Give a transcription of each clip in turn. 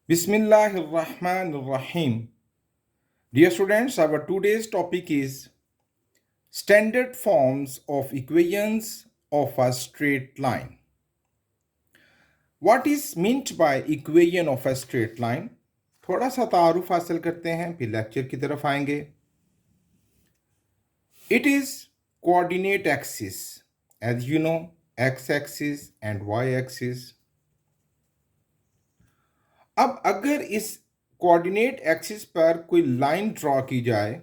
Bismillahirrahmanirrahim. Dear students, our today's topic is standard forms of equations of a straight line. What is meant by equation of a straight line? थोड़ा सा तारुफ हासिल करते हैं फिर lecture की तरफ आएंगे. It is coordinate axis, as you know, x axis and y axis. अब अगर इस कोऑर्डिनेट एक्सिस पर कोई लाइन ड्रॉ की जाए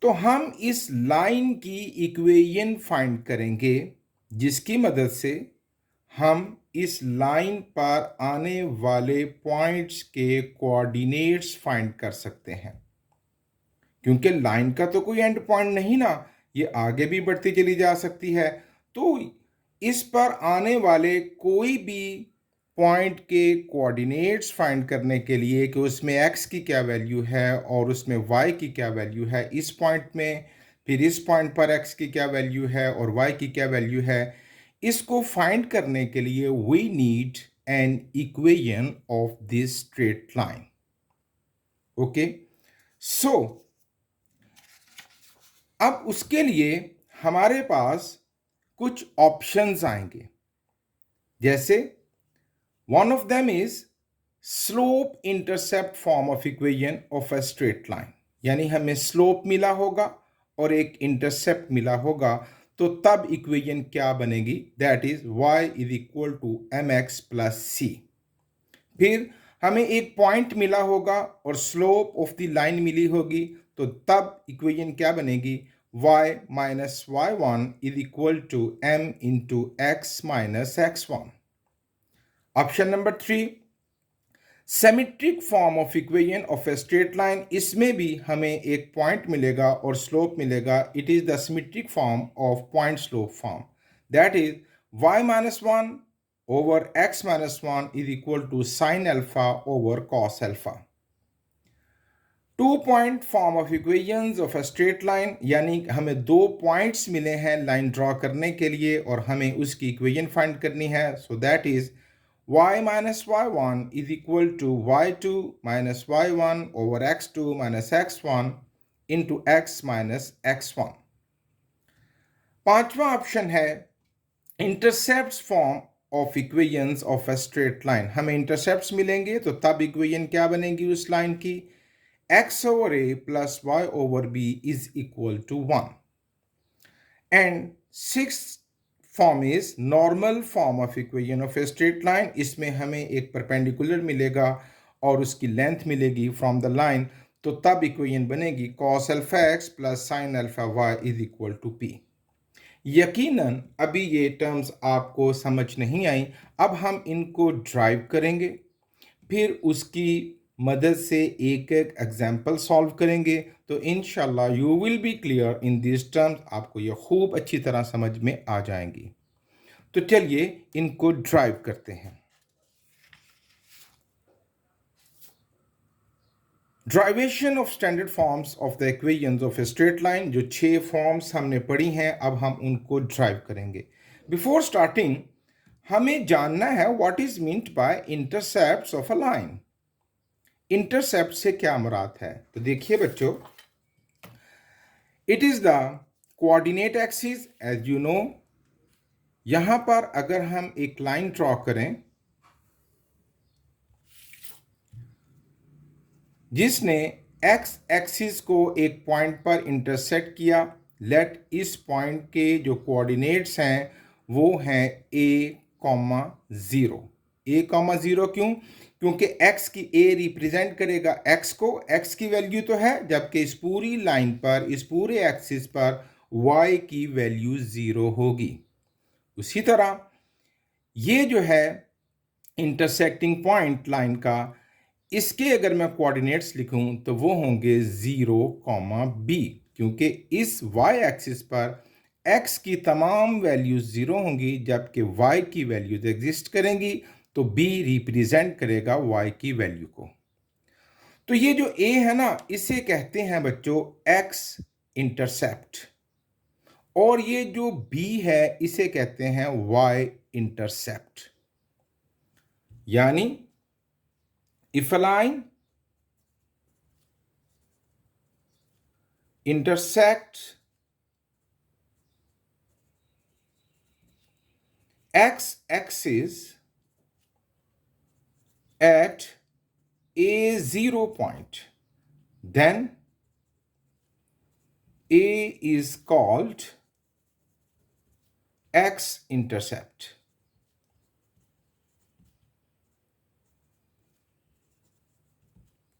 तो हम इस लाइन की इक्वेशन फाइंड करेंगे जिसकी मदद से हम इस लाइन पर आने वाले पॉइंट्स के कोऑर्डिनेट्स फाइंड कर सकते हैं. क्योंकि लाइन का तो कोई एंड पॉइंट नहीं ना, ये आगे भी बढ़ती चली जा सकती है. तो इस पर आने वाले कोई भी पॉइंट के कोऑर्डिनेट्स फाइंड करने के लिए कि उसमें x की क्या वैल्यू है और उसमें y की क्या वैल्यू है इस पॉइंट में, फिर इस पॉइंट पर x की क्या वैल्यू है और y की क्या वैल्यू है, इसको फाइंड करने के लिए we need an equation of this straight line. Okay, so अब उसके लिए हमारे पास कुछ ऑप्शंस आएंगे. जैसे one of them is slope intercept form of equation of a straight line. यानी हमें स्लोप मिला होगा और एक इंटरसेप्ट मिला होगा, तो तब इक्वेशन क्या बनेगी? That is y is equal to mx plus C. फिर हमें एक पॉइंट मिला होगा और स्लोप ऑफ द लाइन मिली होगी, तो तब इक्वेशन क्या बनेगी? y minus y1 is equal to m into x minus x1. Option number 3, symmetric form of equation of a straight line. इसमें भी हमें एक पॉइंट मिलेगा और स्लोप मिलेगा. It is the symmetric form of point slope form. That is y minus 1 over x minus 1 is equal to sin alpha over cos alpha. 2 point form of equations of a straight line, यानी हमें 2 points मिले हैं line draw करने के लिए और हमें उसकी इक्वेशन फाइंड करनी है. So that is y minus y1 is equal to y2 minus y1 over x2 minus x1 into x minus x1. पांचवा ऑप्शन है intercepts form of equations of a straight line. हमें intercepts मिलेंगे तो तब equation क्या बनेगी उस line की? x over a plus y over b is equal to 1. And sixth form is normal form of equation of a straight line. इसमें हमें एक परपेंडिकुलर मिलेगा और उसकी लेंथ मिलेगी फ्रॉम द लाइन, तो तब इक्वेशन बनेगी cos alpha x plus sin alpha y is equal to p. यकीनन अभी ये टर्म्स आपको समझ नहीं आई. अब हम इनको ड्राइव करेंगे, फिर उसकी मदद से एक एक एग्जाम्पल सॉल्व करेंगे, तो इंशाल्लाह you will be clear in this terms. आपको ये खूब अच्छी तरह समझ में आ जाएंगी. तो चलिए इनको ड्राइव करते हैं. Derivation of standard forms of the equations of a straight line. जो 6 फॉर्म्स हमने पढ़ी हैं, अब हम उनको ड्राइव करेंगे. बिफोर स्टार्टिंग हमें जानना है what is meant by intercepts of a line. Intercept से क्या मुराद है? तो देखिए बच्चों, it is the coordinate axis. As you know, यहां पर अगर हम एक लाइन ड्रॉ करें जिसने x एक्सिस को एक पॉइंट पर इंटरसेक्ट किया, लेट इस पॉइंट के जो कोऑर्डिनेट्स हैं वो हैं a,0. a,0 क्यों? क्योंकि x की a रिप्रेजेंट करेगा x को. x की वैल्यू तो है, जबकि इस पूरी लाइन पर, इस पूरे एक्सिस पर y की वैल्यू 0 होगी. उसी तरह ये जो है इंटरसेक्टिंग पॉइंट लाइन का, इसके अगर मैं कोऑर्डिनेट्स लिखूं तो वो होंगे 0, b, क्योंकि इस y एक्सिस पर x की तमाम वैल्यूज 0 होंगी जबकि y की वैल्यूज एग्जिस्ट करेंगी, तो b रिप्रेजेंट करेगा y की वैल्यू को. तो ये जो a है ना, इसे कहते हैं बच्चों x इंटरसेप्ट, और ये जो b है इसे कहते हैं y इंटरसेप्ट. यानी if a line intersects x axis at a 0 point, then A is called x intercept.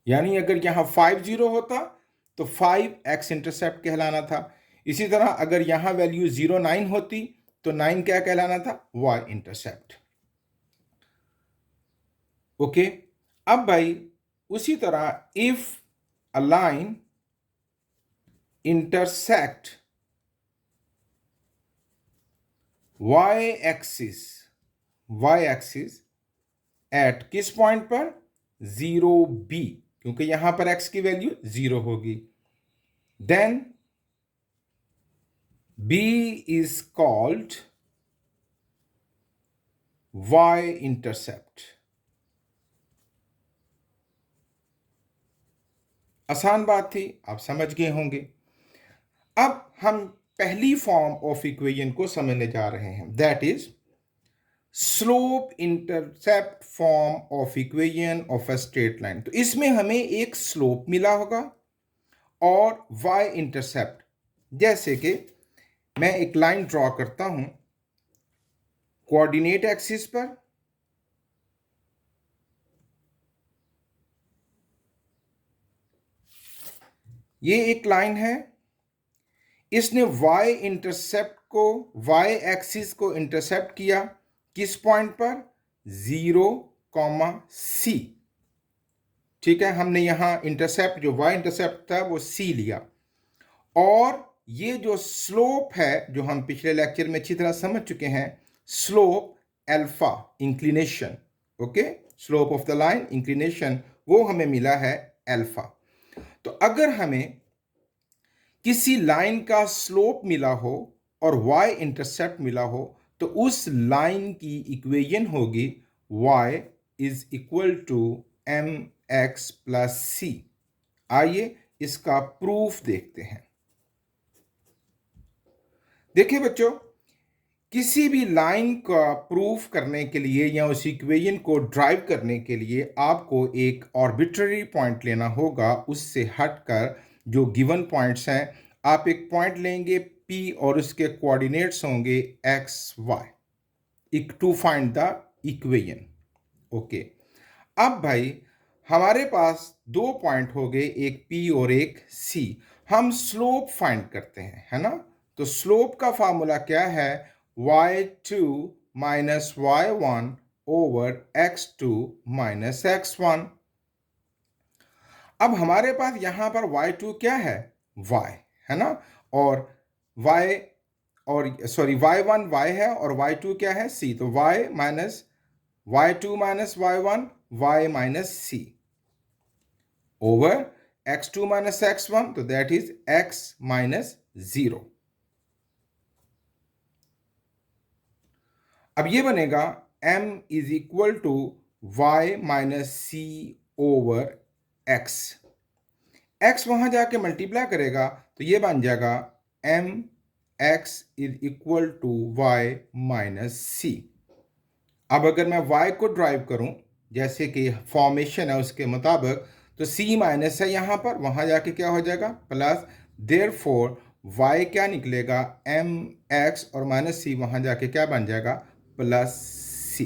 यानी अगर यहां 50 होता तो 5x इंटरसेप्ट कहलाना था। इसी तरह अगर यहां वैल्यू 09 होती तो 9 क्या कहलाना था? y intercept. ओके, अब भाई उसी तरह if a line intersect y axis at किस पॉइंट पर? 0b, क्योंकि यहां पर x की वैल्यू 0 होगी। Then b is called y intercept. आसान बात थी, आप समझ गए होंगे। अब हम पहली फॉर्म ऑफ इक्वेशन को समझने जा रहे हैं, that is slope intercept form of equation of a straight line. तो इसमें हमें एक स्लोप मिला होगा और y इंटरसेप्ट। जैसे कि मैं एक लाइन ड्रॉ करता हूं कोऑर्डिनेट एक्सिस पर, ये एक लाइन है, इसने y इंटरसेप्ट को, y एक्सिस को इंटरसेप्ट किया किस पॉइंट पर? 0, c। ठीक है, हमने यहां इंटरसेप्ट जो y इंटरसेप्ट था वो c लिया। और ये जो स्लोप है जो हम पिछले लेक्चर में अच्छी तरह समझ चुके हैं, slope alpha inclination, okay, slope of the line inclination, वो हमें मिला है अल्फा। तो अगर हमें किसी लाइन का स्लोप मिला हो और y इंटरसेप्ट मिला हो तो उस लाइन की इक्वेशन होगी y is equal to mx plus c। आइए इसका प्रूफ देखते हैं। देखिए बच्चों, किसी भी लाइन का प्रूफ करने के लिए या उस इक्वेशन को ड्राइव करने के लिए आपको एक आर्बिट्ररी पॉइंट लेना होगा, उससे हटकर जो गिवन पॉइंट्स हैं। आप एक पॉइंट लेंगे P और उसके कोऑर्डिनेट्स होंगे x y to find the equation. Okay, अब भाई हमारे पास दो पॉइंट हो गए, एक P और एक C। हम स्लोप फाइंड करते हैं, है ना? तो स्लोप का फॉर्मूला क्या है? y2 minus y1 over x2 minus x1। अब हमारे पास यहां पर y2 क्या है? y, है ना? और y और सॉरी y1 y है और y2 क्या है? c। तो y minus y2 minus y1 y minus c over x2 minus x1, तो दैट इज x माइनस 0। अब ये बनेगा m is equal to y minus c over x। x वहां जाके मल्टीप्लाई करेगा तो ये बन जाएगा m x is equal to y minus c। अब अगर मैं y को ड्राइव करूं जैसे कि फॉर्मेशन है उसके मुताबिक, तो c माइनस है यहां पर, वहां जाके क्या हो जाएगा? प्लस। देयरफॉर y क्या निकलेगा? mx और माइनस c वहां जाके क्या बन जाएगा? Plus c।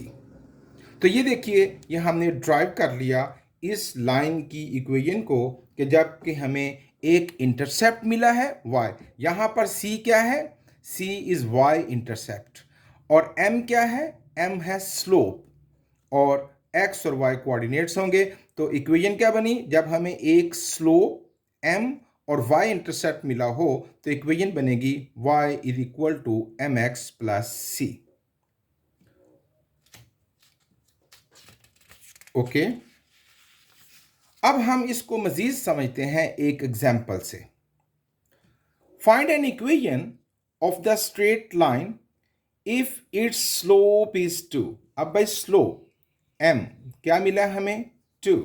तो ये देखिए, ये हमने ड्राइव कर लिया इस लाइन की इक्वेशन को कि जबकि हमें एक इंटरसेप्ट मिला है y, यहां पर c क्या है? c is y intercept. और m क्या है? m है स्लोप और x और y कोऑर्डिनेट्स होंगे। तो इक्वेशन क्या बनी? जब हमें एक स्लोप m और y इंटरसेप्ट मिला हो तो इक्वेशन बनेगी y is equal to mx plus c। Okay, अब हम इसको मजीद समझते हैं एक एग्जाम्पल से। Find an equation of the straight line if its slope is 2। अब भाई स्लोप, m क्या मिला हमें 2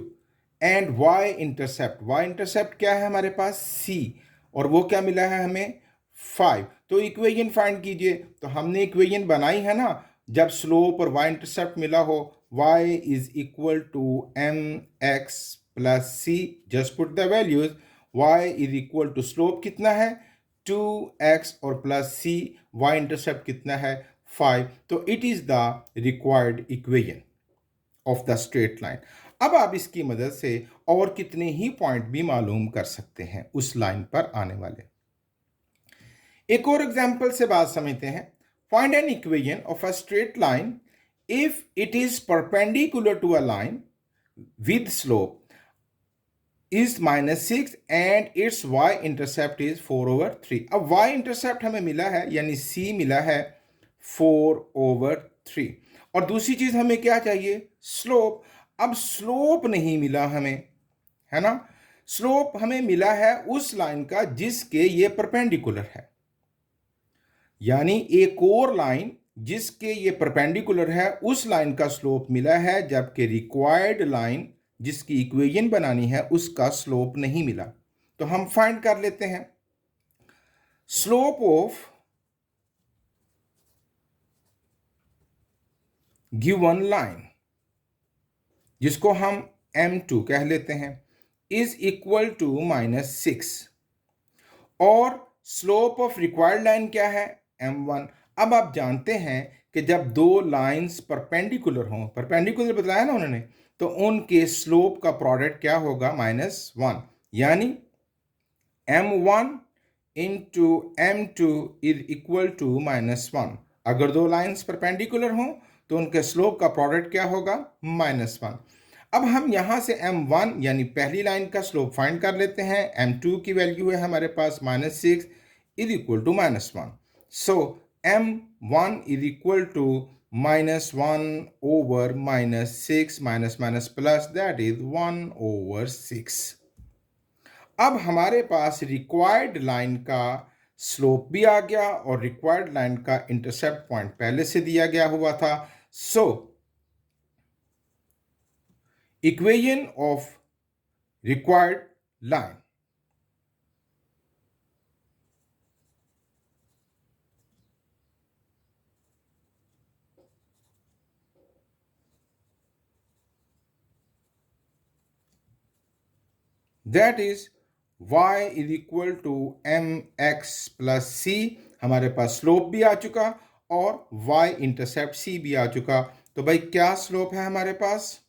एंड y इंटरसेप्ट क्या है हमारे पास c और वो क्या मिला है हमें 5। तो इक्वेशन फाइंड कीजिए। तो हमने इक्वेशन बनाई है ना, जब स्लोप और y इंटरसेप्ट मिला हो, y is equal to M X plus C, just put the values. y is equal to slope कितना है 2x और प्लस c, y इंटरसेप्ट कितना है 5। तो it is the required equation of the straight line. अब आप इसकी मदद से और कितने ही पॉइंट भी मालूम कर सकते हैं उस लाइन पर आने वाले। एक और एग्जांपल से बात समझते हैं। Find an equation of a straight line if it is perpendicular to a line with slope is -6 and its y intercept is 4/3। अब y इंटरसेप्ट हमें मिला है यानी c मिला है 4/3। और दूसरी चीज हमें क्या चाहिए स्लोप। अब स्लोप नहीं मिला हमें, है ना। स्लोप हमें मिला है उस लाइन का जिसके ये परपेंडिकुलर है, यानी एक और लाइन जिसके ये परपेंडिकुलर है उस लाइन का स्लोप मिला है, जबकि रिक्वायर्ड लाइन जिसकी इक्वेशन बनानी है उसका स्लोप नहीं मिला। तो हम फाइंड कर लेते हैं स्लोप ऑफ गिवन लाइन, जिसको हम m2 कह लेते हैं, इज इक्वल टू -6 और स्लोप ऑफ रिक्वायर्ड लाइन क्या है m1। अब आप जानते हैं कि जब दो लाइंस परपेंडिकुलर हों, परपेंडिकुलर बताया ना उन्होंने, तो उनके स्लोप का प्रोडक्ट क्या होगा -1, यानी m1 into m2 is equal to -1। अगर दो लाइंस परपेंडिकुलर हों तो उनके स्लोप का प्रोडक्ट क्या होगा -1। अब हम यहां से m1 यानी पहली लाइन का स्लोप फाइंड कर लेते हैं। m2 की वैल्यू है हमारे पास -6 is equal to -1। So m1 is equal to -1 over -6 minus plus, that is 1/6। अब हमारे पास रिक्वायर्ड लाइन का स्लोप भी आ गया और रिक्वायर्ड लाइन का इंटरसेप्ट पॉइंट पहले से दिया गया हुआ था। So equation of required line, that is y is equal to M X plus C. हमारे पास स्लोप भी आ चुका और y इंटरसेप्ट c भी आ चुका। तो भाई क्या स्लोप है हमारे पास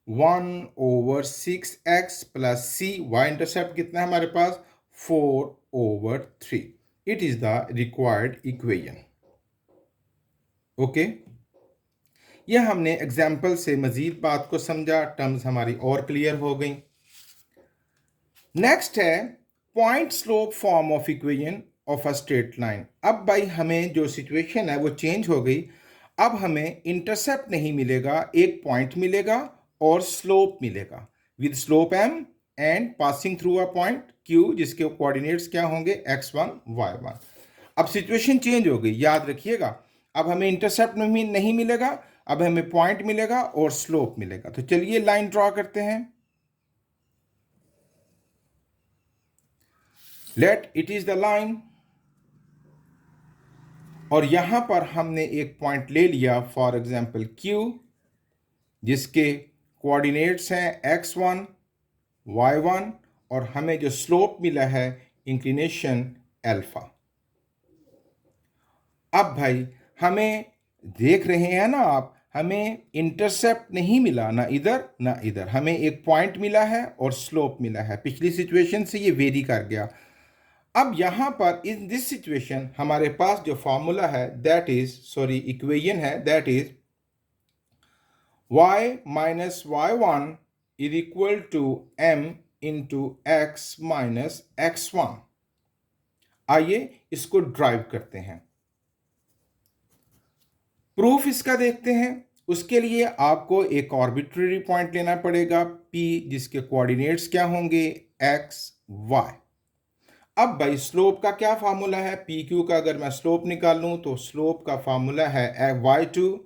1/6x plus c, y intercept कितना है हमारे पास 4/3। It is the required equation. Okay, यह हमने एग्जाम्पल से मजीद बात को समझा, टर्म्स हमारी और क्लियर हो गई। नेक्स्ट है point slope form of equation of a straight line. अब भाई हमें जो सिचुएशन है वो चेंज हो गई। अब हमें इंटरसेप्ट नहीं मिलेगा, एक पॉइंट मिलेगा और स्लोप मिलेगा with slope m and passing through a point q, जिसके कोऑर्डिनेट्स क्या होंगे x1 y1। अब सिचुएशन चेंज हो गई, याद रखिएगा। अब हमें इंटरसेप्ट नहीं मिलेगा, अब हमें पॉइंट मिलेगा और स्लोप मिलेगा। तो चलिए लाइन ड्रॉ करते हैं। Let it is the line, और यहां पर हमने एक पॉइंट ले लिया फॉर एग्जांपल Q, जिसके कोऑर्डिनेट्स हैं x1 y1 और हमें जो स्लोप मिला है इंक्लिनेशन अल्फा। अब भाई हमें देख रहे हैं ना आप, हमें इंटरसेप्ट नहीं मिला ना इधर ना इधर, हमें एक पॉइंट मिला है और स्लोप मिला है। पिछली सिचुएशन से ये वेरी कर गया। अब यहां पर इन दिस सिचुएशन हमारे पास जो फॉर्मूला है दैट इज इक्वेशन है that is y minus y1 is equal to m into X minus x1। आइए इसको ड्राइव करते हैं, प्रूफ इसका देखते हैं। उसके लिए आपको एक आर्बिट्रेरी पॉइंट लेना पड़ेगा P, जिसके कोऑर्डिनेट्स क्या होंगे x y। अब भाई स्लोप का क्या फार्मूला है, पी क्यू का अगर मैं स्लोप निकाल लूं तो स्लोप का फार्मूला है y2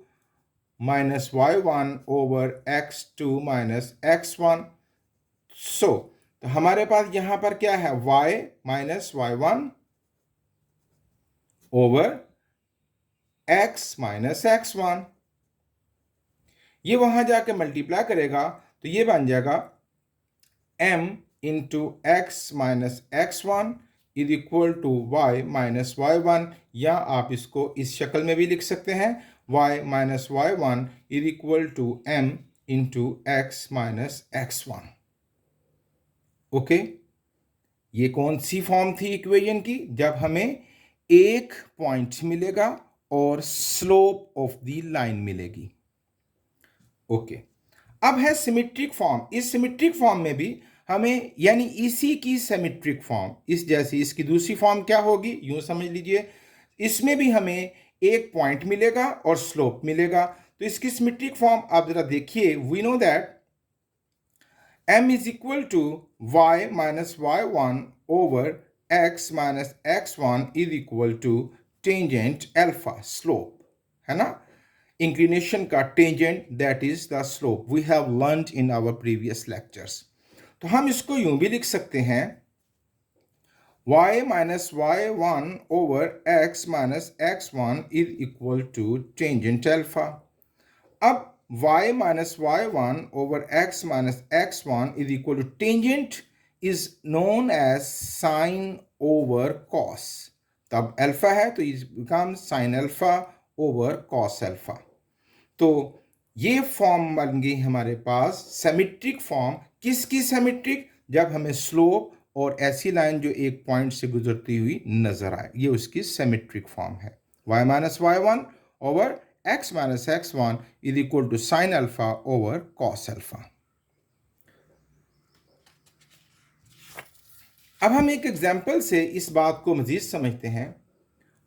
minus y1 over x2 minus x1. So तो हमारे पास यहां पर क्या है, y minus y1 over x minus x1. ये वहां जाके मल्टीप्लाई करेगा तो ये बन जाएगा m into X minus X one is equal to Y minus Y one, या आप इसको इस शक्ल में भी लिख सकते हैं y minus Y one is equal to m into X minus X one. Okay, ये कौन सी फॉर्म थी इक्वेशन की, जब हमें एक पॉइंट मिलेगा और स्लोप ऑफ द लाइन मिलेगी. ओके, अब है सिमेट्रिक फॉर्म. इस सिमेट्रिक फॉर्म में भी हमें, यानी इसी की सिमेट्रिक फॉर्म, इस जैसी इसकी दूसरी फॉर्म क्या होगी, यूं समझ लीजिए, इसमें भी हमें एक पॉइंट मिलेगा और स्लोप मिलेगा. तो इसकी सिमेट्रिक फॉर्म आप जरा देखिए. We know that m is equal to y minus y1 over x minus x1 is equal to tangent alpha, slope, है ना, inclination का tangent, that is the slope we have learned in our previous lectures. तो हम इसको यूं भी लिख सकते हैं y minus y1 over x minus x1 is equal to tangent alpha. अब y minus y1 over x minus x1 is equal to tangent is known as sine over cos. तब अल्फा है तो it becomes sin alpha over cos alpha. तो ये form बन गई हमारे पास symmetric form. किसकी सिमेट्रिक, जब हमें स्लोप और ऐसी लाइन जो एक पॉइंट से गुजरती हुई नजर आए, ये उसकी सिमेट्रिक फॉर्म है. y minus y1 over x minus x1 is equal to sin alpha over cos alpha. अब हम एक एग्जाम्पल से इस बात को मजीद समझते हैं.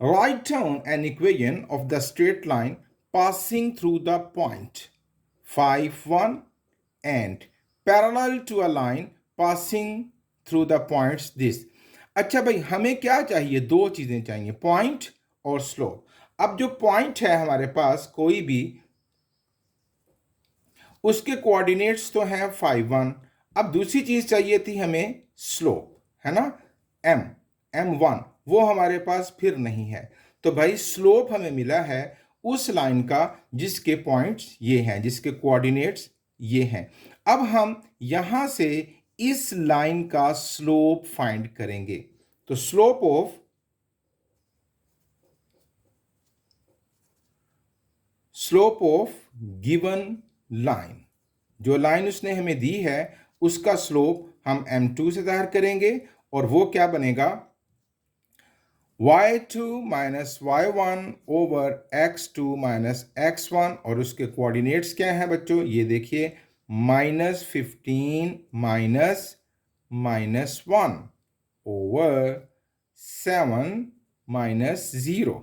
Write down an equation of the straight line passing through the point 5, 1 and parallel to a line passing through the points this. अच्छा भाई, हमें क्या चाहिए, दो चीजें चाहिए, पॉइंट और स्लोप. अब जो पॉइंट है हमारे पास कोई भी, उसके कोऑर्डिनेट्स तो हैं 5, 1. अब दूसरी चीज चाहिए थी हमें स्लोप, है ना, m1, वो हमारे पास फिर नहीं है. तो भाई स्लोप हमें मिला है उस लाइन का जिसके पॉइंट्स ये हैं, जिसके कोऑर्डिनेट्स ये हैं. अब हम यहां से इस लाइन का स्लोप फाइंड करेंगे. तो स्लोप ऑफ गिवन लाइन, जो लाइन उसने हमें दी है उसका स्लोप हम m2 से ज़ाहिर करेंगे, और वो क्या बनेगा, y2 minus y1 over x2 minus x1, और उसके कोऑर्डिनेट्स क्या हैं बच्चों, ये देखिए, -15 minus 1 over 7 minus 0,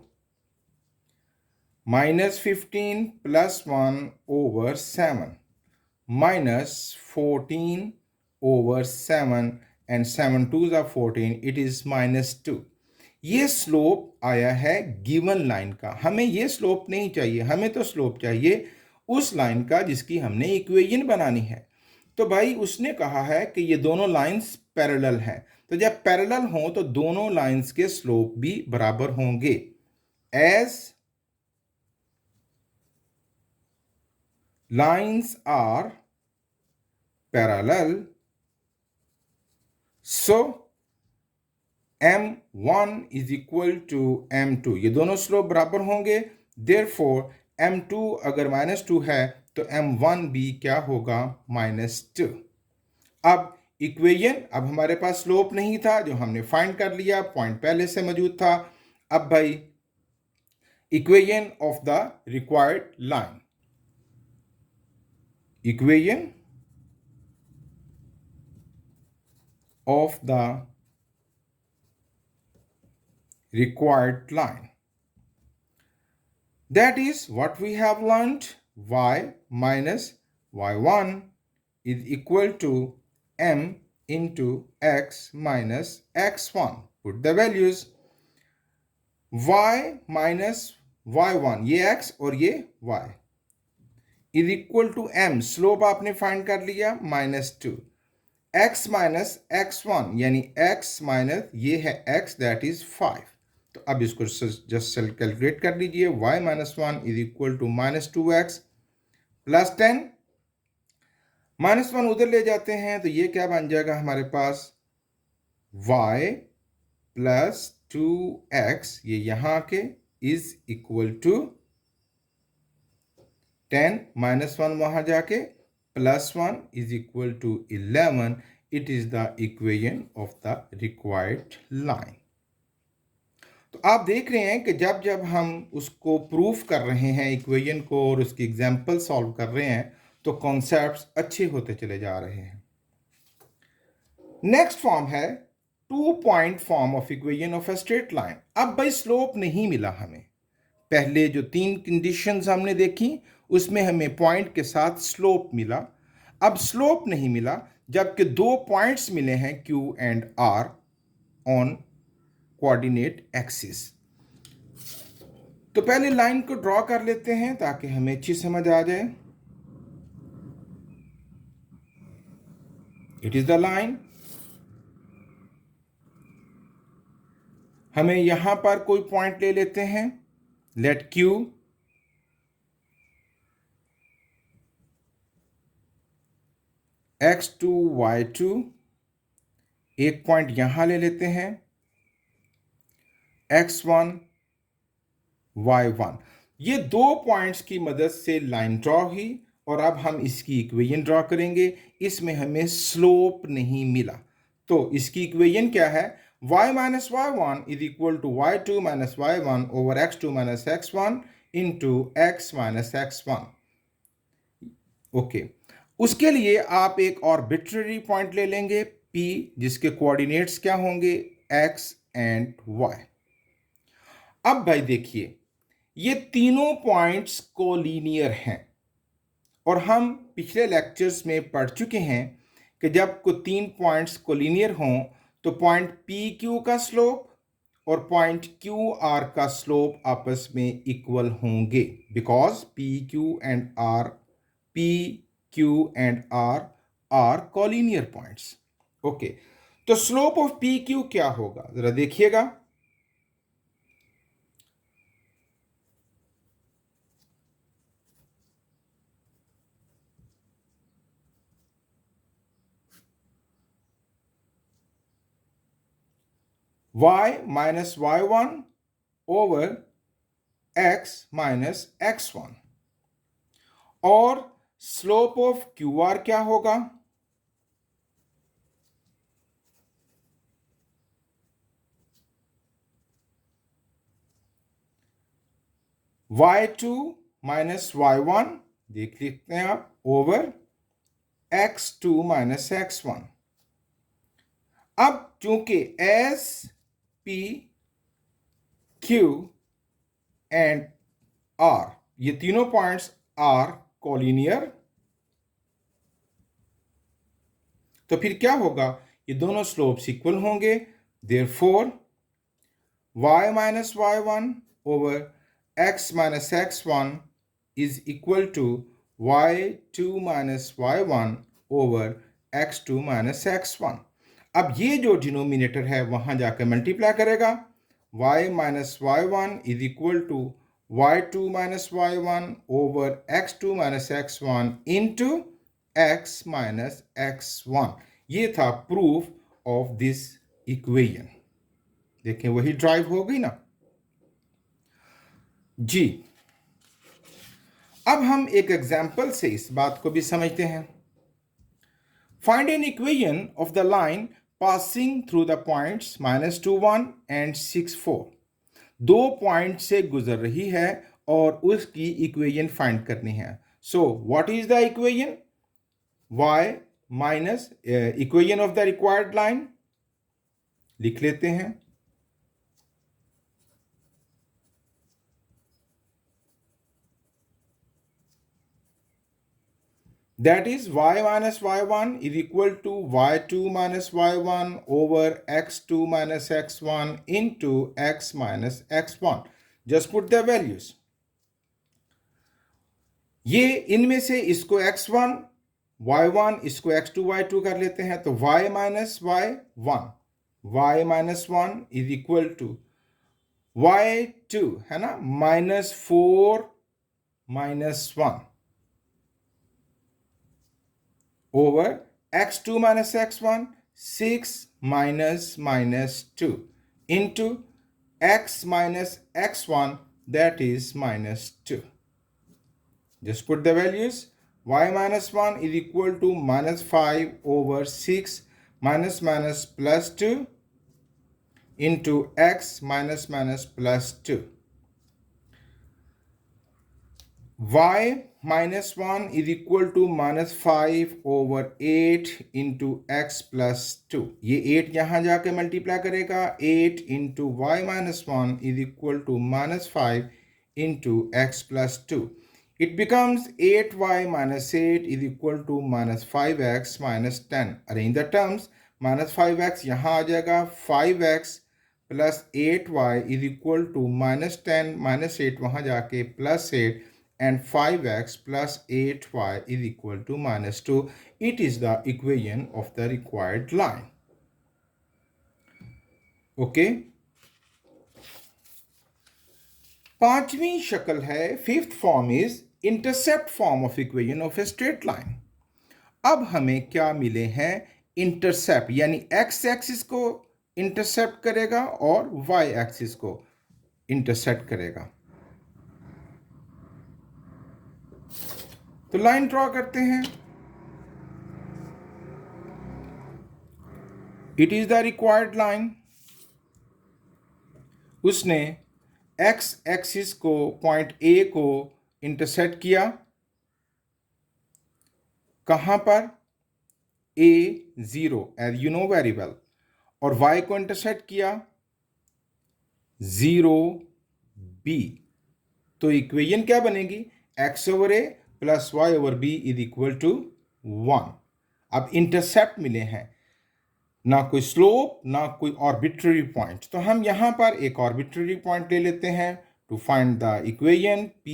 -15 plus 1 over 7, -14 over 7, and 7 2s are 14, it is -2. ये स्लोप आया है गिवन लाइन का. हमें ये स्लोप नहीं चाहिए, हमें तो स्लोप चाहिए उस लाइन का जिसकी हमने इक्वेशन बनानी है. तो भाई उसने कहा है कि ये दोनों लाइंस पैरेलल हैं, तो जब पैरेलल हों तो दोनों लाइंस के स्लोप भी बराबर होंगे. As lines are parallel, so m1 is equal to m2, ये दोनों स्लोप बराबर होंगे. therefore m2 अगर -2 है तो m1 भी क्या होगा, -2. अब इक्वेशन, अब हमारे पास स्लोप नहीं था जो हमने फाइंड कर लिया, पॉइंट पहले से मौजूद था. अब भाई equation of the required line, equation of the required line, that is what we have learned. Y minus y1 is equal to m into x minus x1. Put the values. Y minus y1, ये x और ये y, is equal to m, slope आपने find कर लिया -2, x minus x1 यानी x minus ये है x that is 5। तो अब इसको जस्ट कैलकुलेट कर लीजिए, y minus 1 is equal to -2x plus 10, -1 उधर ले जाते हैं तो ये क्या बन जाएगा हमारे पास, y प्लस 2x ये यहाँ के इज इक्वल टू 10 -1 वहां जाके +1 is equal to 11। It is the equation of the required line. तो आप देख रहे हैं कि जब जब हम उसको प्रूफ कर रहे हैं इक्वेशन को और उसकी एग्जांपल सॉल्व कर रहे हैं तो कॉन्सेप्ट्स अच्छे होते चले जा रहे हैं। नेक्स्ट फॉर्म है 2 point form of equation of a straight line. अब भाई स्लोप नहीं मिला हमें, पहले जो 3 कंडीशंस हमने देखी उसमें हमें पॉइंट के साथ स्लोप मिला, अब स्लोप नहीं मिला जबकि 2 पॉइंट्स मिले हैं Q and R on coordinate axis. तो पहले लाइन को ड्रॉ कर लेते हैं ताकि हमें अच्छी समझ आ जाए। It is the line. हमें यहां पर कोई पॉइंट ले लेते हैं, लेट Q x2 y2, एक पॉइंट यहां ले लेते हैं x1 y1। ये 2 पॉइंट्स की मदद से लाइन ड्रॉ हुई और अब हम इसकी इक्वेशन ड्रॉ करेंगे। इसमें हमें स्लोप नहीं मिला तो इसकी इक्वेशन क्या है, y minus y1 is equal to y2 minus y1 over x2 minus x1 into x minus x1। Okay, उसके लिए आप एक आर्बिट्रेरी पॉइंट ले लेंगे P जिसके कोऑर्डिनेट्स क्या होंगे x एंड y। अब भाई देखिए ये तीनों पॉइंट्स कोलिनियर हैं और हम पिछले लेक्चर्स में पढ़ चुके हैं कि जब को 3 पॉइंट्स कोलिनियर हों तो पॉइंट पी क्यू का स्लोप और पॉइंट क्यू आर का स्लोप आपस में इक्वल होंगे because P Q and R collinear points. Okay, तो स्लोप ऑफ पी क्यू क्या होगा जरा देखिएगा। y minus y1 over x minus x1 और स्लोप ऑफ क्यू आर क्या होगा, y2 माइनस y1 देख लिखते हैं आप ओवर x2 माइनस x1। अब चूंकि S P Q and R ये तीनों पॉइंट्स आर कोलिनियर, तो फिर क्या होगा, ये दोनों स्लोप्स इक्वल होंगे। Therefore y minus y1 over x minus x1 is equal to y2 minus y1 over x2 minus x1। अब ये जो डिनोमिनेटर है वहां जाकर मल्टीप्लाई करेगा, y minus y1 is equal to y2 minus y1 over x2 minus x1 into x minus x1। ये था proof of this equation. देखें वही ड्राइव हो गई ना जी। अब हम एक एग्जाम्पल से इस बात को भी समझते हैं। Find an equation of the line passing through the points -2 1 and 6 4। 2 point से गुजर रही है और उसकी इक्वेशन फाइंड करनी है। So what is the equation, y minus equation of the required line लिख लेते हैं। That is y minus y1 is equal to y2 minus y1 over x2 minus x1 into x minus x1. Just put the values. ये इनमें से इसको x1 y1 इसको x2 y2 कर लेते हैं, तो y minus y minus one is equal to y2 है ना, -4 -1 over x2 minus x1 6 minus 2 into x minus x1, that is -2. Just put the values. Y minus 1 is equal to -5 over 6 minus plus 2 into x minus plus 2. Y minus 1 is equal to -5 over 8 into x plus 2. ये 8 यहाँ जाके multiply करेगा, 8 into y minus 1 is equal to -5 into x plus 2. It becomes 8y minus 8 is equal to -5x minus 10. Arrange the terms. -5x यहाँ आ जाएगा, 5x plus 8y is equal to -10 -8 वहाँ जाके +8, and 5x plus 8y is equal to -2. It is the equation of the required line. Okay. पांचवी शक्ल है, fifth form is intercept form of equation of a straight line. अब हमें क्या मिले हैं? इंटरसेप्ट, यानी एक्स एक्सिस को इंटरसेप्ट करेगा और वाई एक्सिस को इंटरसेप्ट करेगा. तो लाइन ड्रॉ करते हैं. It is the required line. उसने एक्स एक्सिस को, पॉइंट ए को इंटरसेक्ट किया. कहां पर? A0, as you know very well. और y को इंटरसेक्ट किया 0b. तो इक्वेशन क्या बनेगी? x over a plus y over b is equal to 1. अब इंटरसेप्ट मिले हैं, ना कोई स्लोप ना कोई आर्बिट्ररी पॉइंट. तो हम यहां पर एक आर्बिट्ररी पॉइंट ले लेते हैं to find the equation p,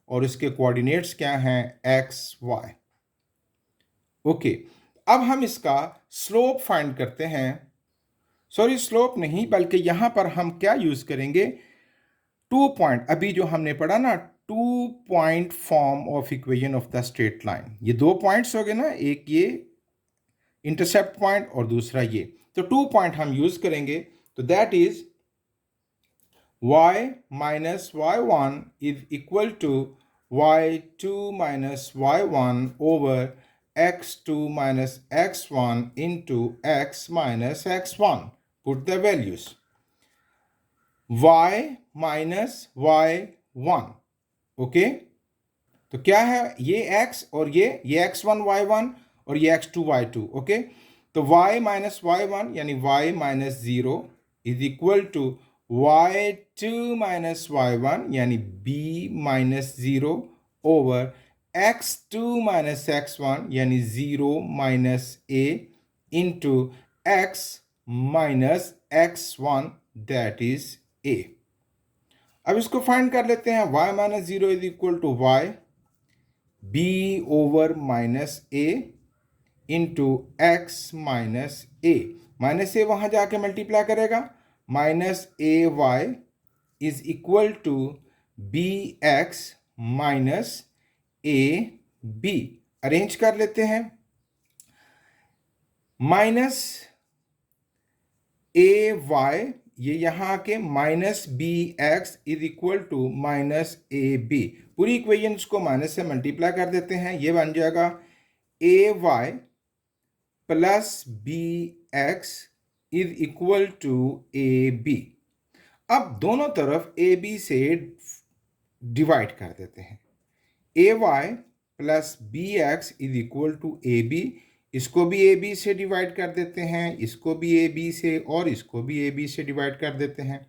और इसके कोऑर्डिनेट्स क्या हैं? x y. ओके. अब हम इसका स्लोप फाइंड करते हैं. सॉरी, स्लोप नहीं, बल्कि यहां पर हम क्या यूज करेंगे? 2 पॉइंट. अभी जो हमने पढ़ा ना, 2 point form of equation of the straight line. ये 2 पॉइंट्स हो गए ना, एक ये इंटरसेप्ट पॉइंट और दूसरा ये. तो 2 पॉइंट हम यूज करेंगे. तो that is y minus y1 is equal to y2 minus y1 over x2 minus x1 into x minus x1. Put the values. y minus y1. Okay. तो क्या है? ये x और ये x1 y1 और ये x2 y2. ओके. तो y minus y1 यानी y minus 0 is equal to y2 minus y1 यानी b minus 0 over x2 minus x1 यानी 0 minus a into x minus x1, that is a. अब इसको find कर लेते हैं. y minus 0 is equal to y b over minus a into X minus A. Minus A वहां जाके multiply करेगा. Minus A Y is equal to B X minus A B. Arrange कर लेते हैं. माइनस ए वाई, ये यहां आके minus B X is equal to minus A B. पूरी इक्वेशन को माइनस से मल्टीप्लाई कर देते हैं. ये बन जाएगा A Y plus B X is equal to A B. अब दोनों तरफ ए बी से डिवाइड कर देते हैं. A Y plus B X is equal to A B. इसको भी ए बी से डिवाइड कर देते हैं, इसको भी ए बी से, और इसको भी ए बी से डिवाइड कर देते हैं.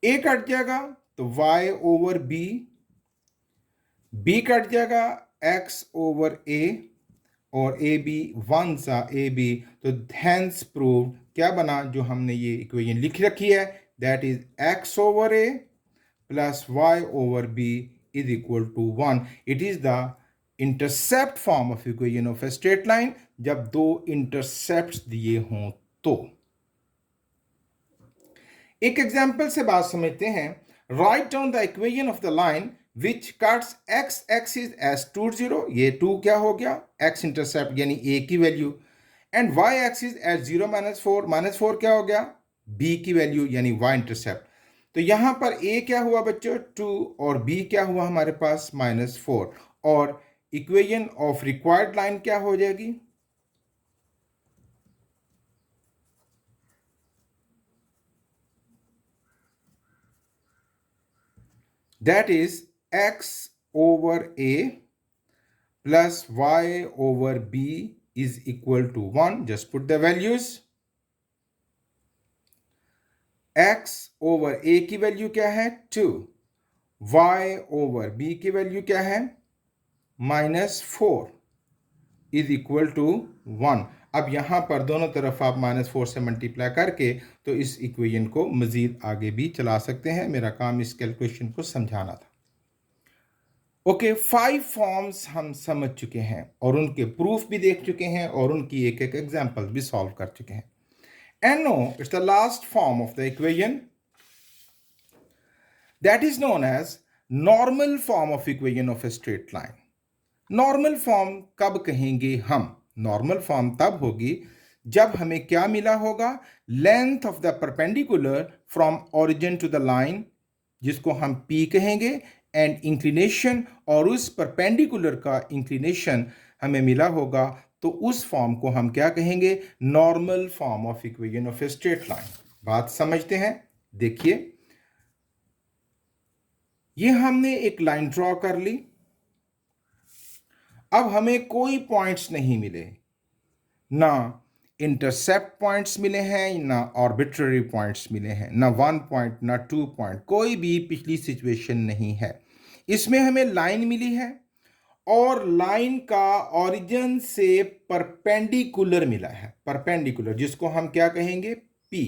ए कट जाएगा तो y over b, b cut जाएगा एक्स ओवर ए, और ए बी वन सा ए बी. तो हेंस प्रूव क्या बना? जो हमने ये इक्वेशन लिख रखी है, that is x over a plus y over b is equal to 1. It is the intercept form of equation of a straight line जब दो intercepts दिए हों तो। एक एग्जाम्पल से बात समझते हैं। Write down the equation of the line which cuts x axis as 2 0, ये 2 क्या हो गया, एक्स इंटरसेप्ट यानी ए की value, and y axis as 0 -4, -4 क्या हो गया, बी की वैल्यू यानी वाई इंटरसेप्ट। तो यहां पर ए क्या हुआ बच्चों 2 और बी क्या हुआ हमारे पास -4, और इक्वेशन ऑफ रिक्वायर्ड लाइन क्या हो जाएगी, that is x over a plus y over b is equal to 1. Just put the values. x over a की वैल्यू क्या है 2, y over b की वैल्यू क्या है -4 is equal to 1. अब यहां पर दोनों तरफ आप -4 से मल्टीप्लाई करके तो इस इक्वेशन को मजीद आगे भी चला सकते हैं। मेरा काम इस कैलकुलेशन को समझाना था। ओके, 5 फॉर्म्स हम समझ चुके हैं और उनके प्रूफ भी देख चुके हैं और उनकी एक एक एग्जांपल भी सॉल्व कर चुके हैं। NO it's the last form of the equation that is known as normal form of equation of a straight line. Normal form कब कहेंगे हम, नॉर्मल फॉर्म तब होगी जब हमें क्या मिला होगा, length of the perpendicular from origin to the line जिसको हम P कहेंगे, एंड इंक्लिनेशन, और उस परपेंडिकुलर का इंक्लिनेशन हमें मिला होगा, तो उस फॉर्म को हम क्या कहेंगे, normal form of equation of a straight line. बात समझते हैं। देखिए, ये हमने एक लाइन ड्रॉ कर ली। अब हमें कोई पॉइंट्स नहीं मिले, ना इंटरसेप्ट पॉइंट्स मिले हैं, ना आर्बिट्ररी पॉइंट्स मिले हैं, ना 1 पॉइंट ना 2 पॉइंट, कोई भी पिछली सिचुएशन नहीं है। इसमें हमें लाइन मिली है और लाइन का ओरिजिन से परपेंडिकुलर मिला है, परपेंडिकुलर जिसको हम क्या कहेंगे P।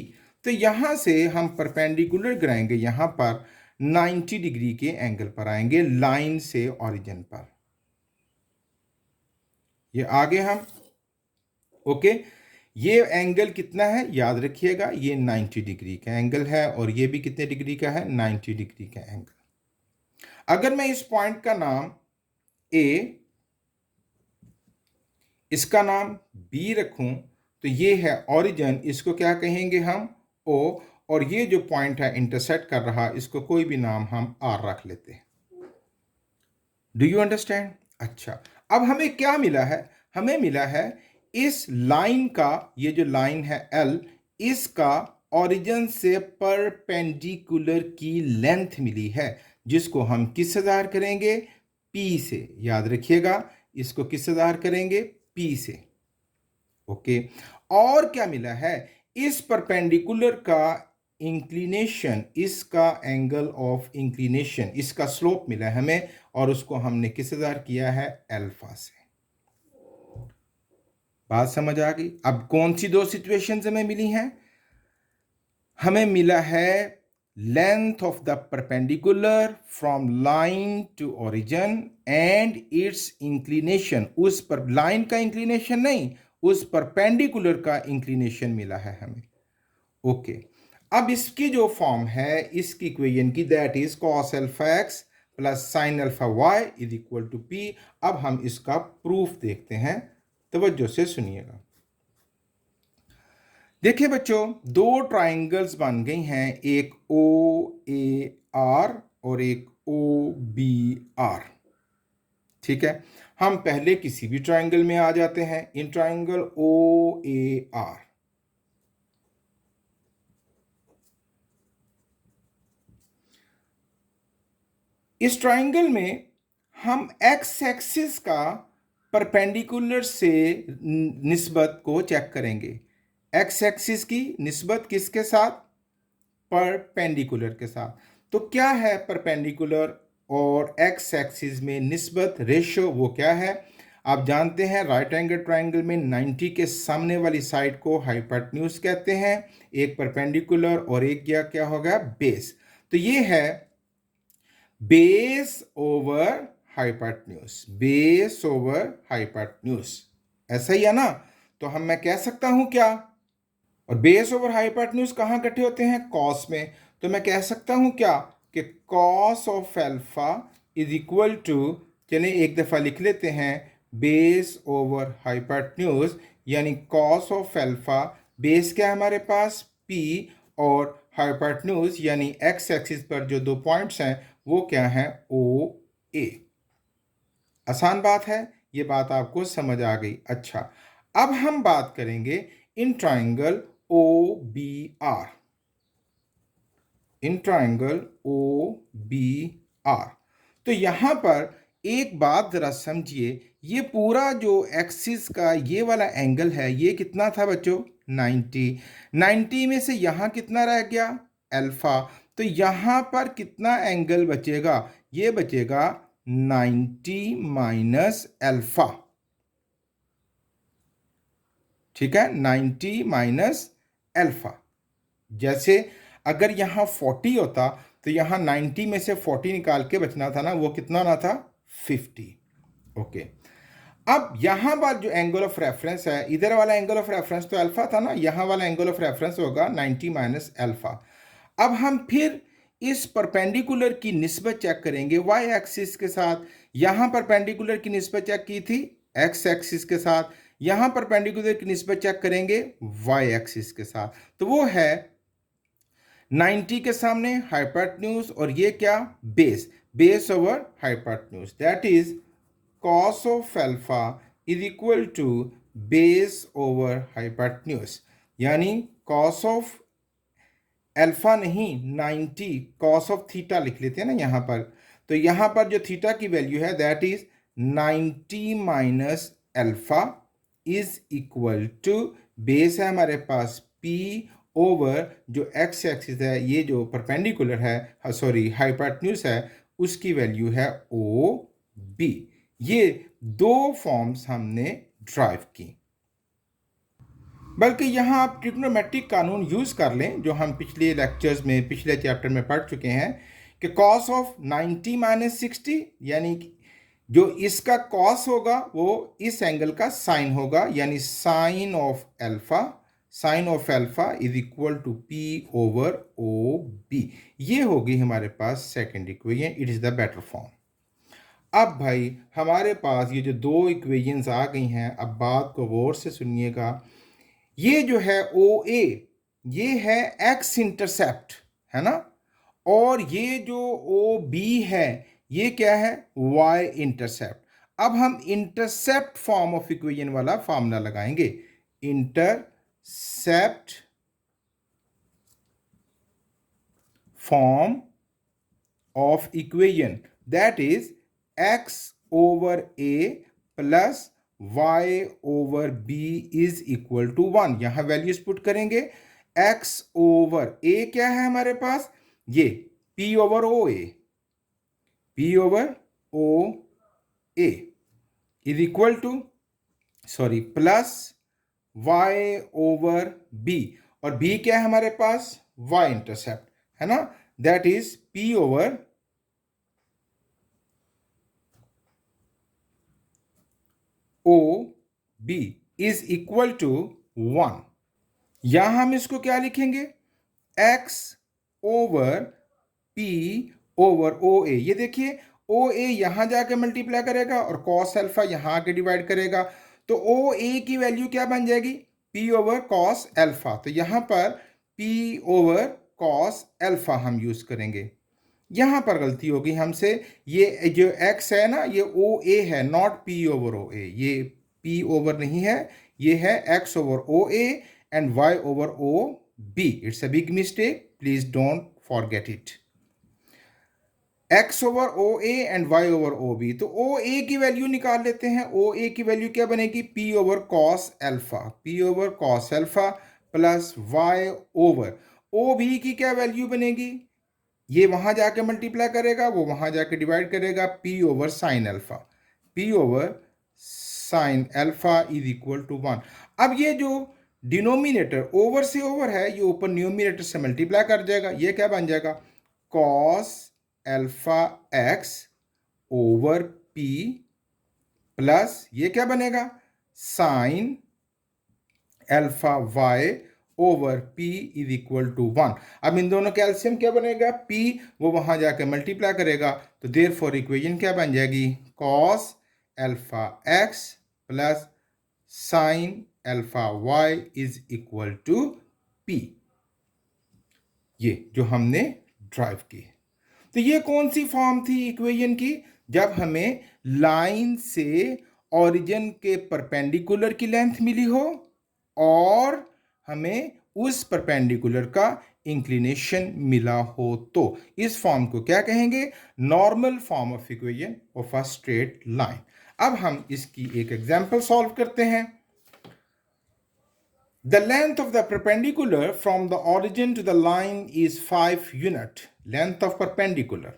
तो यहां से हम परपेंडिकुलर गिराएंगे, यहां पर 90 डिग्री के एंगल पर आएंगे लाइन से ओरिजिन पर। ये आगे हम ओके, ये एंगल कितना है याद रखिएगा, ये 90 डिग्री का एंगल है और ये भी कितने डिग्री का है, 90 डिग्री का एंगल। अगर मैं इस पॉइंट का नाम A, इसका नाम B रखूं तो ये है ओरिजिन, इसको क्या कहेंगे हम O, और ये जो पॉइंट है इंटरसेक्ट कर रहा, इसको कोई भी नाम हम R रख लेते हैं। Do you understand? अच्छा, अब हमें क्या मिला है, हमें मिला है इस लाइन का, ये जो लाइन है L, इसका ओरिजिन से परपेंडिकुलर की लेंथ मिली है, जिसको हम किससे ज़ाहिर करेंगे, P से। याद रखिएगा, इसको किससे ज़ाहिर करेंगे, P से। ओके, और क्या मिला है, इस परपेंडिकुलर का इंक्लिनेशन, इसका एंगल ऑफ इंक्लिनेशन, इसका स्लोप मिला है हमें, और उसको हमने किससे ज़ाहिर किया है, अल्फा से। बात समझ आ गई? अब कौन सी दो सिचुएशंस हमें मिली हैं, हमें मिला है length of the perpendicular from line to origin and its inclination, उस पर लाइन का इंक्लिनेशन नहीं, उस परपेंडिकुलर का इंक्लिनेशन मिला है हमें। ओके, अब इसकी जो फॉर्म है इसकी इक्वेशन की, that is cos alpha x plus sin alpha y is equal to P। अब हम इसका प्रूफ देखते हैं, तवज्जो से सुनिएगा। देखिए बच्चों, दो ट्राइंगल्स बन गई हैं, एक OAR और एक OBR। ठीक है, हम पहले किसी भी ट्राइंगल में आ जाते हैं, इन ट्राइंगल OAR। इस ट्राइंगल में हम एक्स एक्सिस का परपेंडिकुलर से निस्बत को चेक करेंगे। एक्स एक्सिस की निस्बत किसके साथ, परपेंडिकुलर के साथ। तो क्या है परपेंडिकुलर और एक्स एक्सिस में निस्बत, रेशो, वो क्या है आप जानते हैं। राइट एंगल ट्राइंगल में 90 के सामने वाली साइड को हाइपोटेन्यूज कहते हैं, एक परपेंडिकुलर और एक क्या होगा, बेस। तो ये है base over hypotenuse, base over hypotenuse, ऐसा ही है ना। तो मैं कह सकता हूं क्या, और बेस ओवर हाइपोटेन्यूज कहाँ इकट्ठे होते हैं, कॉस में। तो मैं कह सकता हूं क्या कि cos of alpha is equal to, चलिए एक दफा लिख लेते हैं, बेस ओवर हाइपोटेन्यूज यानी कॉस ऑफ एल्फा, बेस क्या है हमारे पास पी, और हाइपोटेन्यूज यानी एक्स एक्सिस पर जो दो पॉइंट्स हैं वो क्या है, ओ ए। आसान बात है, ये बात आपको समझ आ गई। अच्छा, अब हम बात करेंगे in triangle O B R, in triangle O B R. तो यहां पर एक बात जरा समझिए, ये पूरा जो एक्सिस का ये वाला एंगल है ये कितना था बच्चों, 90। 90 में से यहां कितना रह गया, अल्फा। तो यहां पर कितना एंगल बचेगा, ये बचेगा 90 माइनस अल्फा। ठीक है, 90 माइनस अल्फा। जैसे अगर यहाँ 40 होता तो यहाँ 90 में से 40 निकाल के बचना था ना, वो कितना ना था, 50। ओके, अब यहाँ पर जो एंगल ऑफ रेफरेंस है, इधर वाला एंगल ऑफ रेफरेंस तो अल्फा था ना, यहाँ वाला एंगल ऑफ रेफरेंस होगा 90 माइनस अल्फा। अब हम फिर इस परपेंडिकुलर की निस्बत चेक करेंगे वाई एक्सिस के साथ। यहाँ परपेंडिकुलर की निस्बत चेक की थी एक्स एक्सिस के साथ, यहाँ परपेंडिकुलर की निस्बत चेक करेंगे वाई एक्सिस के साथ। तो वो है 90 के सामने हाइपोटेन्यूज, और ये क्या, base, base over hypotenuse, that is cos of alpha is equal to base over hypotenuse, यानी cos ऑफ अल्फा नहीं 90, cos ऑफ थीटा लिख लेते हैं ना यहाँ पर। तो यहाँ पर जो थीटा की वैल्यू है that is 90 minus alpha is equal to, base है हमारे पास p ओवर जो x एक्सिस है, ये जो परपेंडिकुलर है, सॉरी हाइपोटेन्यूज है, उसकी वैल्यू है ओ बी। ये दो फॉर्म्स हमने ड्राइव की। बल्कि यहाँ आप ट्रिग्नोमेट्रिक कानून यूज़ कर लें जो हम पिछले लेक्चर्स में, पिछले चैप्टर में पढ़ चुके हैं कि कॉस ऑफ 90 माइनस 60, यानी जो इसका कॉस होगा वो इस एंगल का साइन होगा, यानी sine of alpha, sine of alpha is equal to P over O B. ये होगी हमारे पास second equation, it is the better form. अब भाई हमारे पास ये जो दो इक्वेशंस आ गई हैं, अब बात को गौर से सुनिएगा। ये जो है ओ ए, ये है एक्स इंटरसेप्ट, है ना, और ये जो ओ बी है ये क्या है, वाई इंटरसेप्ट। अब हम इंटरसेप्ट फॉर्म ऑफ इक्वेशन वाला फॉर्मूला लगाएंगे, intercept form of equation, that is x over a plus y over b is equal to 1। यहां वैल्यूज पुट करेंगे, x ओवर a क्या है हमारे पास, ये p over O A, p over O A is equal to, sorry plus y over b, और b क्या है हमारे पास, y इंटरसेप्ट, है ना, that is p over O B is equal to 1। यहां हम इसको क्या लिखेंगे, x over p over O A. ये देखिए ओ ए यहां जाके मल्टीप्लाई करेगा और कॉस अल्फा यहां आके डिवाइड करेगा, तो ओ ए की वैल्यू क्या बन जाएगी, p ओवर कॉस अल्फा। तो यहां पर p ओवर कॉस अल्फा हम यूज करेंगे। यहां पर गलती होगी हमसे, ये जो x है ना ये ओ ए है, not p over O A, ये p ओवर नहीं है, ये है x over O A and y over O B. It's a big mistake, please don't forget it. x over O A and y over O B. तो O ए की value निकाल लेते हैं, ओ ए की वैल्यू क्या बनेगी, p over cos alpha, p over cos alpha plus y over O B की क्या वैल्यू बनेगी, ये वहां जाके मल्टीप्लाई करेगा, वो वहां जाके डिवाइड करेगा, p over sine alpha, p over sine alpha is equal to 1। अब ये जो डिनोमिनेटर ओवर से ओवर है ये ऊपर न्यूमिनेटर से मल्टीप्लाई कर जाएगा, ये क्या बन जाएगा, cos alpha x over p plus ये क्या बनेगा sine alpha y over p is equal to 1। अब इन दोनों का एलसीएम क्या बनेगा p, वो वहां जाकर मल्टीप्लाई करेगा, तो देयरफॉर इक्वेशन क्या बन जाएगी cos alpha x plus sine alpha y is equal to p। ये जो हमने ड्राइव की, तो ये कौन सी फॉर्म थी इक्वेशन की, जब हमें लाइन से ओरिजिन के परपेंडिकुलर की लेंथ मिली हो और हमें उस परपेंडिकुलर का इंक्लिनेशन मिला हो, तो इस फॉर्म को क्या कहेंगे normal form of equation of a straight line. अब हम इसकी एक एग्जांपल सॉल्व करते हैं। The length of the perpendicular from the origin to the line is 5 unit. Length of perpendicular